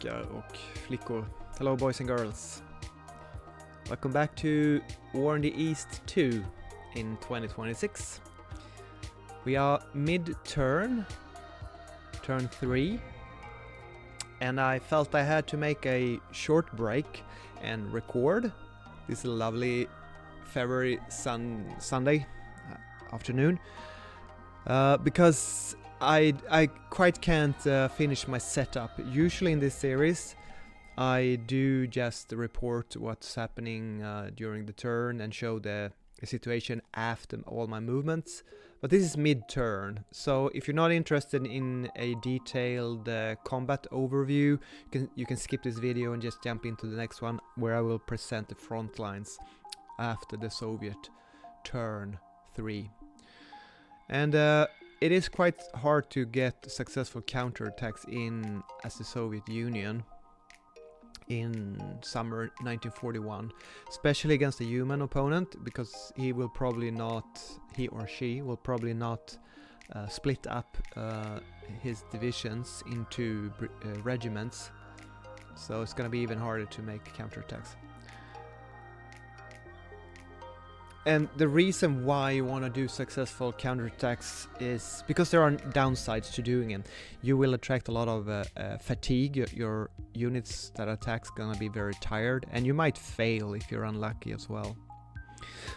pojkar och flickor. Hello boys and girls. Welcome back to War in the East 2 in 2026. We are mid-turn, turn 3, and I felt I had to make a short break and record. This is a lovely February Sunday afternoon because I quite can't finish my setup. Usually in this series I do just report what's happening during the turn and show the situation after all my movements. But this is mid-turn, so if you're not interested in a detailed combat overview, you can skip this video and just jump into the next one where I will present the front lines after the Soviet turn 3. And it is quite hard to get successful counterattacks in as the Soviet Union in summer 1941, especially against a human opponent, because he or she will probably not split up his divisions into regiments, so it's going to be even harder to make counterattacks. And the reason why you want to do successful counterattacks is because there are downsides to doing it. You will attract a lot of fatigue. Your units that attack's gonna be very tired, and you might fail if you're unlucky as well.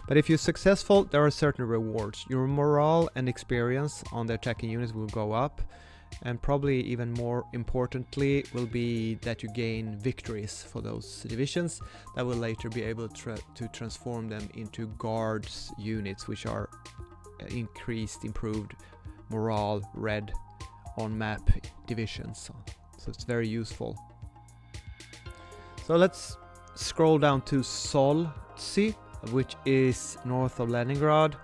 But if you're successful, there are certain rewards. Your morale and experience on the attacking units will go up, and probably even more importantly will be that you gain victories for those divisions that will later be able to transform them into guards units, which are improved morale red on map divisions. So it's very useful. So let's scroll down to Soltsy, which is north of Leningrad.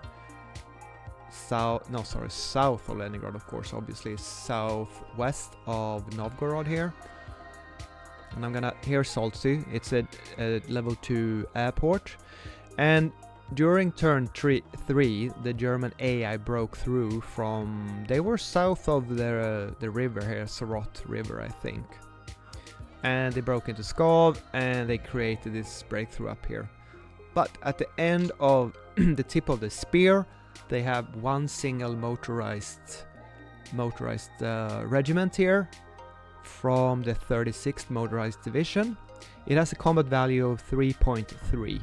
South of Leningrad, of course, obviously southwest of Novgorod here. And I'm gonna hear Soltsy. It's a level 2 airport, and during turn 3 the German AI broke through from, they were south of the river here, Sorot River I think, and they broke into Pskov and they created this breakthrough up here. But at the end of the tip of the spear they have one single motorized regiment here from the 36th Motorized Division. It has a combat value of 3.3.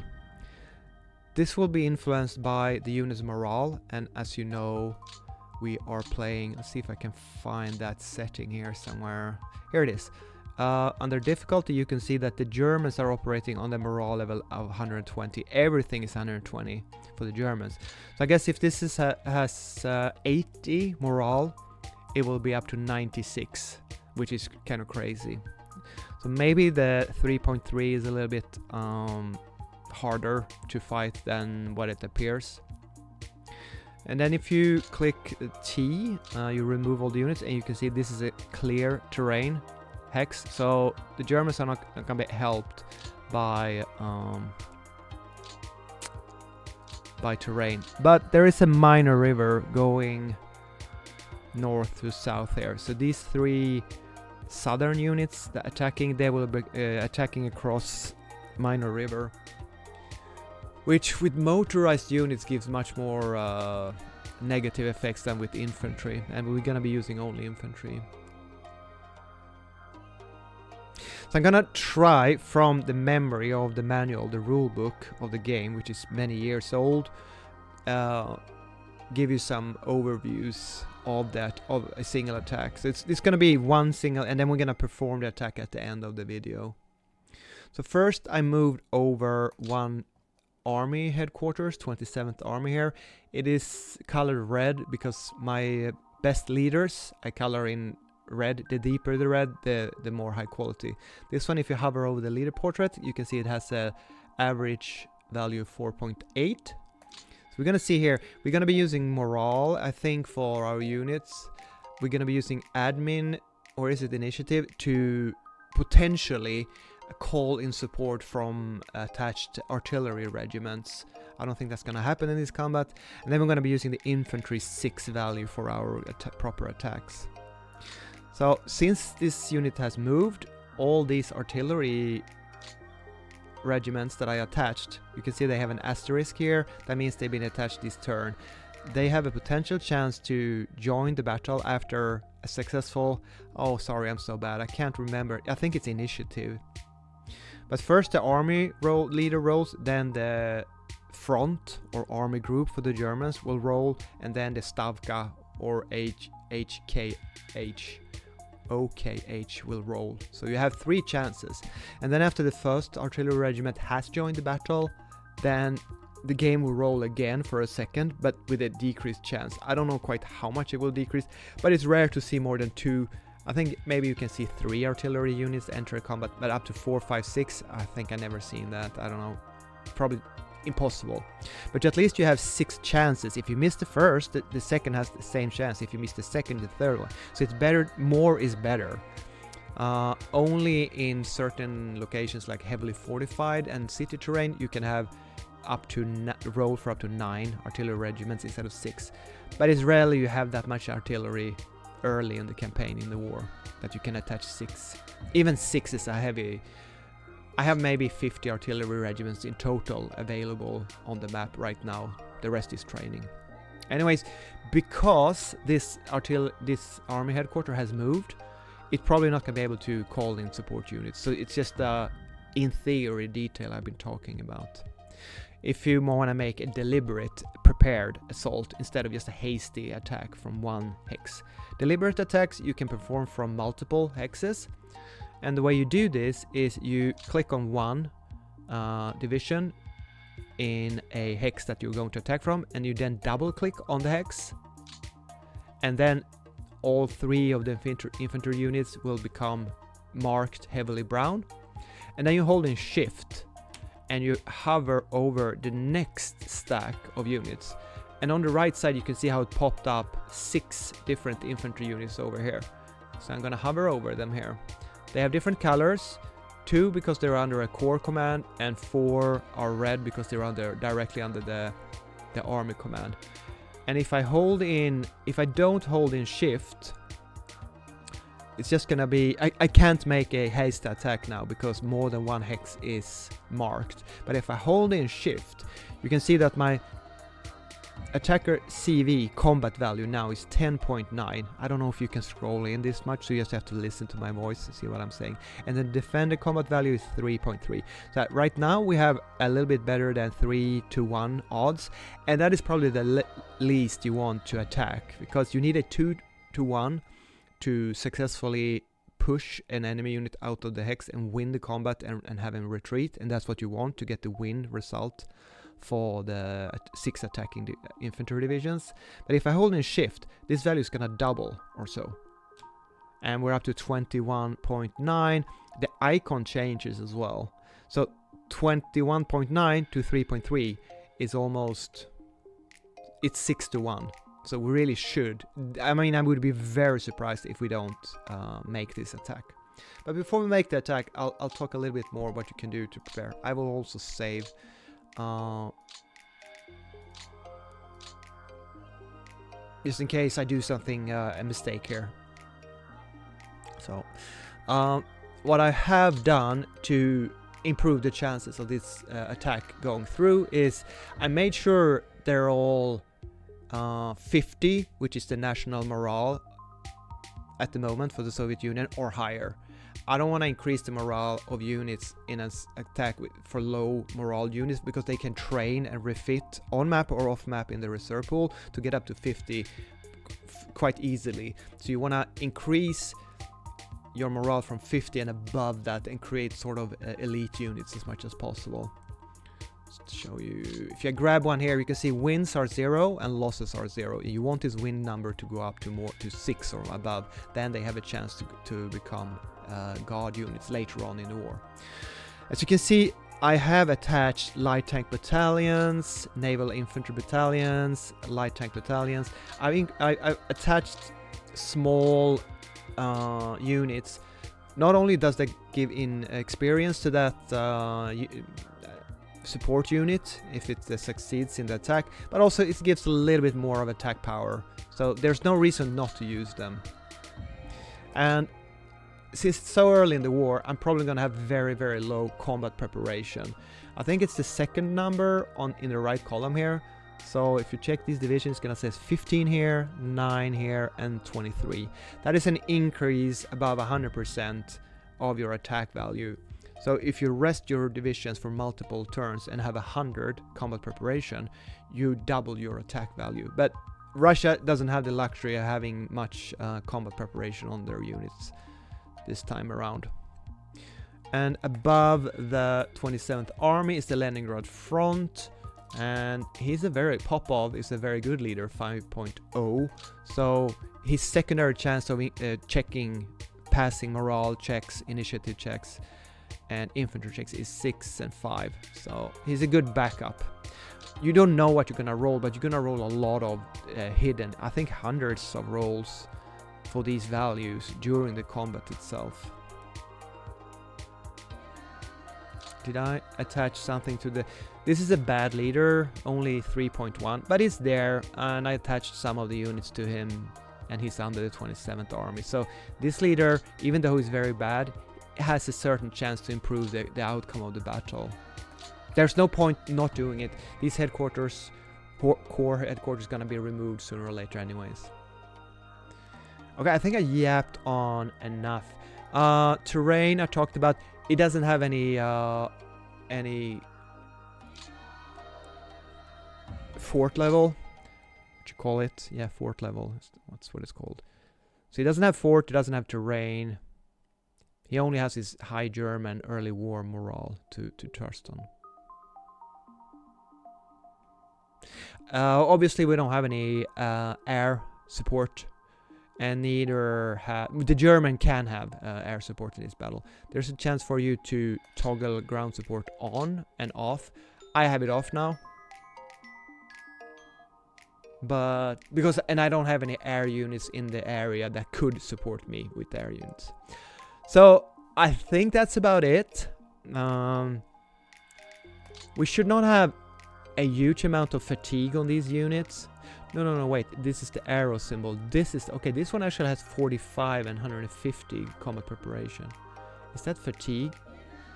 This will be influenced by the unit's morale, and as you know, we are playing, let's see if I can find that setting here somewhere. Here it is. Under difficulty you can see that the Germans are operating on the morale level of 120. Everything is 120 for the Germans. So I guess if this has 80 morale, it will be up to 96, which is kind of crazy. So maybe the 3.3 is a little bit harder to fight than what it appears. And then if you click T, you remove all the units, and you can see this is a clear terrain hex, so the Germans are not going to be helped by terrain. But there is a minor river going north to south here, so these 3 southern units that attacking, they will be attacking across minor river, which with motorized units gives much more negative effects than with infantry, and we're gonna be using only infantry. So I'm gonna try from the memory of the manual, the rule book of the game, which is many years old, give you some overviews of a single attack. So it's gonna be one single, and then we're gonna perform the attack at the end of the video. So first I moved over one army headquarters, 27th Army here. It is colored red because my best leaders I color in red. The deeper the red, the more high quality. This one, if you hover over the leader portrait, you can see it has a average value of 4.8. So we're gonna see here, we're gonna be using morale, I think, for our units. We're gonna be using admin, or is it initiative, to potentially call in support from attached artillery regiments. I don't think that's gonna happen in this combat. And then we're gonna be using the infantry 6 value for our proper attacks. So since this unit has moved, all these artillery regiments that I attached, you can see they have an asterisk here. That means they've been attached this turn. They have a potential chance to join the battle after a successful... Oh, sorry, I'm so bad. I can't remember. I think it's initiative. But first the army leader rolls, then the front or army group for the Germans will roll, and then the Stavka or OKH will roll. So you have 3 chances. And then after the first artillery regiment has joined the battle, then the game will roll again for a second, but with a decreased chance. I don't know quite how much it will decrease, but it's rare to see more than 2. I think maybe you can see 3 artillery units enter combat, but up to 4, 5, 6, I think I never seen that. I don't know. Probably impossible. But at least you have 6 chances. If you miss the first, the second has the same chance. If you miss the second, the third one. So it's better, more is better. Only in certain locations like heavily fortified and city terrain, you can have up to roll for up to 9 artillery regiments instead of 6. But it's rarely you have that much artillery early in the campaign in the war that you can attach 6. Even 6 is a heavy. I have maybe 50 artillery regiments in total available on the map right now. The rest is training. Anyways, because this army headquarters has moved, it's probably not going to be able to call in support units. So it's just in theory detail I've been talking about. If you want to make a deliberate, prepared assault instead of just a hasty attack from one hex. Deliberate attacks you can perform from multiple hexes. And the way you do this is you click on one division in a hex that you're going to attack from, and you then double click on the hex. And then all 3 of the infantry units will become marked heavily brown. And then you hold in shift and you hover over the next stack of units, and on the right side you can see how it popped up 6 different infantry units over here. So I'm gonna hover over them here. They have different colors, 2 because they're under a core command, and 4 are red because they're directly under the army command. And if I don't hold in shift, it's just gonna be, I can't make a haste attack now because more than one hex is marked. But if I hold in shift, you can see that my attacker CV combat value now is 10.9. I don't know if you can scroll in this much, so you just have to listen to my voice to see what I'm saying. And the defender combat value is 3.3. So right now we have a little bit better than 3-1 odds, and that is probably the least you want to attack, because you need a 2-1 to successfully push an enemy unit out of the hex and win the combat and have him retreat, and that's what you want to get the win result for the 6 attacking infantry divisions. But if I hold in shift, this value is gonna double or so, and we're up to 21.9. The icon changes as well, so 21.9 to 3.3 is almost, it's 6-1. So we really should. I mean, I would be very surprised if we don't make this attack. But before we make the attack, I'll talk a little bit more what you can do to prepare. I will also save. Just in case I do something, a mistake here. So, what I have done to improve the chances of this attack going through is I made sure they're all 50, which is the national morale at the moment for the Soviet Union, or higher. I don't want to increase the morale of units in an attack for low morale units, because they can train and refit on map or off map in the reserve pool to get up to 50 quite easily. So you want to increase your morale from 50 and above that and create sort of elite units as much as possible. To show you, if you grab one here, you can see wins are 0 and losses are 0. You want this win number to go up to 6 or above, then they have a chance to become guard units later on in the war. As you can see, I have attached light tank battalions, naval infantry battalions, light tank battalions. I attached small units. Not only does that give in experience to that support unit if it succeeds in the attack, but also it gives a little bit more of attack power, so there's no reason not to use them. And since it's so early in the war, I'm probably gonna have very, very low combat preparation. I think it's the second number in the right column here. So if you check these divisions, it's gonna say 15 here, 9 here, and 23. That is an increase above 100% of your attack value. So if you rest your divisions for multiple turns and have 100 combat preparation, you double your attack value. But Russia doesn't have the luxury of having much combat preparation on their units this time around. And above the 27th Army is the Leningrad Front. And Popov is a very good leader, 5.0. So his secondary chance of checking passing morale checks, initiative checks, and infantry checks is 6 and 5. So he's a good backup. You don't know what you're gonna roll, but you're gonna roll a lot of hidden, I think hundreds of rolls for these values during the combat itself. Did I attach something to the... This is a bad leader, only 3.1, but he's there, and I attached some of the units to him, and he's under the 27th Army. So this leader, even though he's very bad, has a certain chance to improve the outcome of the battle. There's no point not doing it. These headquarters, core headquarters, gonna be removed sooner or later anyways. Okay, I think I yapped on enough. Terrain I talked about. It doesn't have any fort level. What you call it? Yeah, fort level. That's what it's called. So he doesn't have fort. He doesn't have terrain. He only has his high German early war morale to trust on. Obviously, we don't have any air support, and neither the German can have air support in this battle. There's a chance for you to toggle ground support on and off. I have it off now, but and I don't have any air units in the area that could support me with air units. So I think that's about it. We should not have a huge amount of fatigue on these units. No, wait. This is the arrow symbol. This is... Okay, this one actually has 45 and 150 combat preparation. Is that fatigue?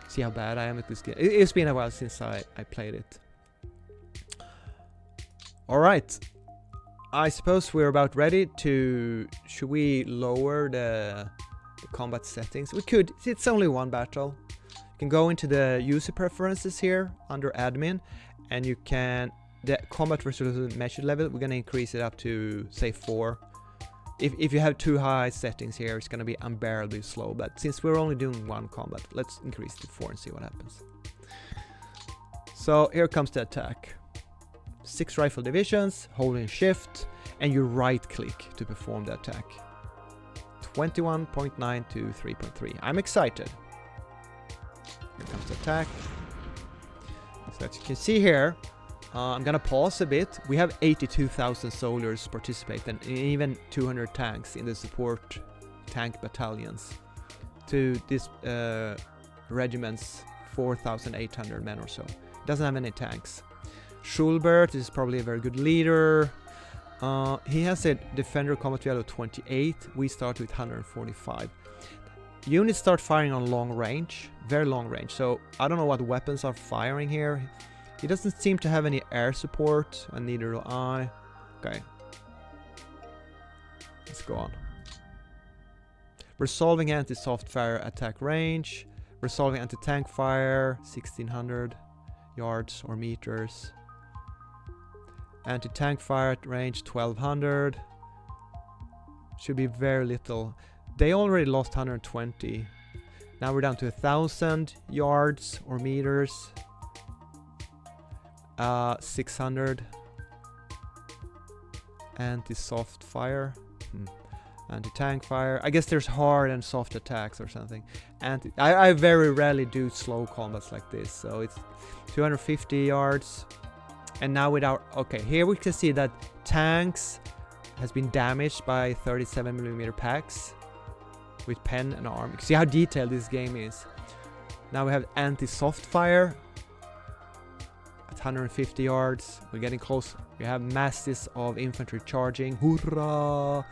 See how bad I am at this game. It's been a while since I played it. Alright. I suppose we're about ready to... Should we lower the combat settings? We could. It's only one battle. You can go into the user preferences here under admin, and you can... The combat resolution measured level, we're going to increase it up to, say, 4. If you have too high settings here, it's going to be unbearably slow. But since we're only doing one combat, let's increase it to 4 and see what happens. So here comes the attack. 6 rifle divisions, holding shift, and you right click to perform the attack. 21.9 to 3.3. I'm excited. Here comes the attack. So as you can see here, I'm gonna pause a bit. We have 82,000 soldiers participate, and even 200 tanks in the support tank battalions. To this regiment's 4,800 men or so. It doesn't have any tanks. Schulbert is probably a very good leader. He has a defender combat value of 28. We start with 145. Units start firing on long range, very long range. So I don't know what weapons are firing here. He doesn't seem to have any air support, and neither do I. Okay. Let's go on. Resolving anti-soft fire attack range. Resolving anti-tank fire, 1600 yards or meters. Anti-tank fire at range, 1200. Should be very little. They already lost 120. Now we're down to 1000 yards or meters. 600 anti-soft fire, anti-tank fire. I guess there's hard and soft attacks or something. I very rarely do slow combats like this, so it's 250 yards. And now with our... Okay, here we can see that tanks has been damaged by 37mm packs with pen and arm. See how detailed this game is. Now we have anti-soft fire. 150 yards. We're getting close. We have masses of infantry charging. Hoorah!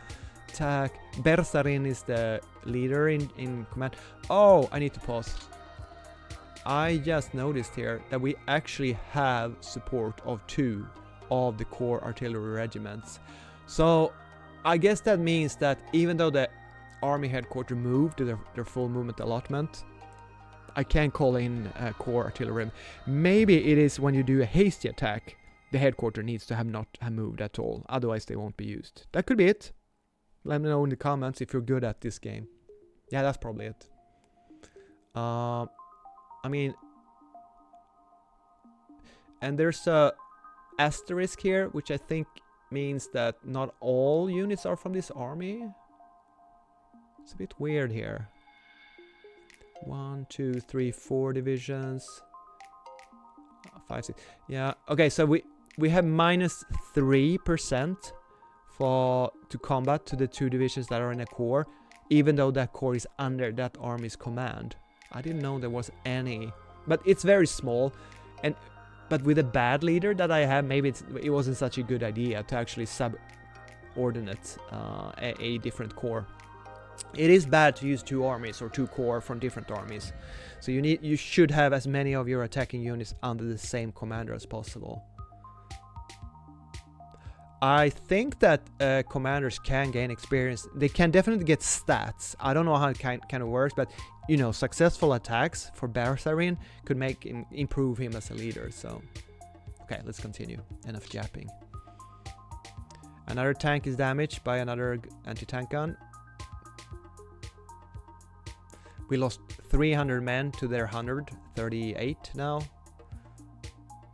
Counterattack. Berzarin is the leader in command. Oh, I need to pause. I just noticed here that we actually have support of 2 of the core artillery regiments. So I guess that means that even though the army headquarters moved to their full movement allotment, I can't call in core artillery. Maybe it is when you do a hasty attack, the headquarters needs to not have moved at all. Otherwise they won't be used. That could be it. Let me know in the comments if you're good at this game. Yeah, that's probably it. I mean, and there's a asterisk here, which I think means that not all units are from this army. It's a bit weird here. 1, 2, 3, 4 divisions. 5, 6. Yeah. Okay, so we have -3% to combat to the 2 divisions that are in a core, even though that core is under that army's command. I didn't know there was any, but it's very small, but with a bad leader that I have, maybe it wasn't such a good idea to actually subordinate a different core. It is bad to use 2 armies or 2 corps from different armies, so you should have as many of your attacking units under the same commander as possible. I think that commanders can gain experience. They can definitely get stats. I don't know how it kind of works, but you know, successful attacks for Berzarin could improve him as a leader. So, okay, let's continue. Enough japping. Another tank is damaged by another anti-tank gun. We lost 300 men to their 138 now.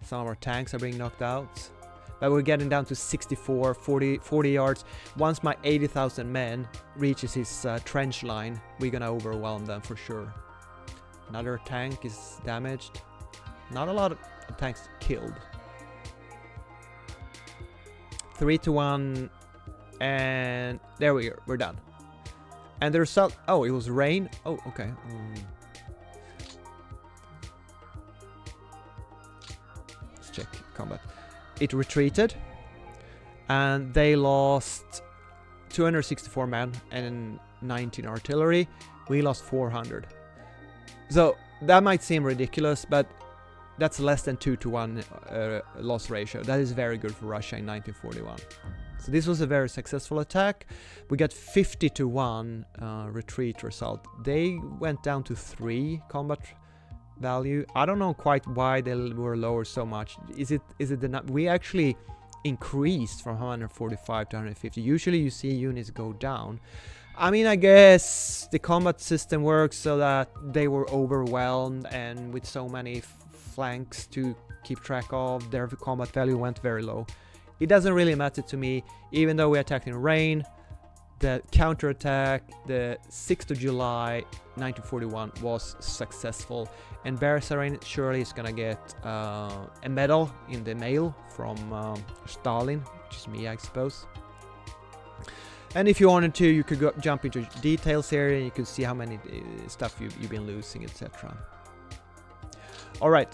Some of our tanks are being knocked out. But we're getting down to 64, 40 yards. Once my 80,000 men reaches his trench line, we're gonna overwhelm them for sure. Another tank is damaged. Not a lot of tanks killed. 3-1, and there we are. We're done. And the result. Oh, it was rain. Oh, okay. Let's check combat. It retreated, and they lost 264 men and 19 artillery. We lost 400. So that might seem ridiculous, but that's less than 2-1 loss ratio. That is very good for Russia in 1941. So this was a very successful attack. We got 50-1 retreat result. They went down to 3 combat value. I don't know quite why they were lower so much. Is it we actually increased from 145 to 150. Usually you see units go down. I mean, I guess the combat system works so that they were overwhelmed, and with so many flanks to keep track of, their combat value went very low. It doesn't really matter to me, even though we attacked in rain. The counterattack, the 6th of July 1941, was successful, and Berzarin surely is gonna get a medal in the mail from Stalin, which is me, I suppose. And if you wanted to, you could jump into details here, and you can see how many stuff you've been losing, etc. All right.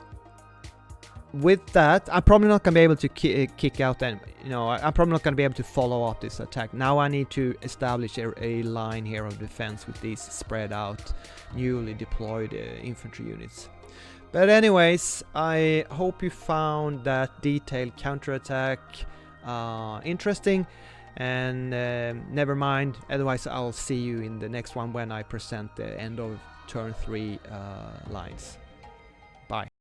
With that, I'm probably not going to be able to kick out them. You know, I'm probably not going to be able to follow up this attack. Now I need to establish a line here of defense with these spread out, newly deployed infantry units. But anyways, I hope you found that detailed counterattack interesting. And never mind, otherwise I'll see you in the next one when I present the end of turn 3 lines. Bye.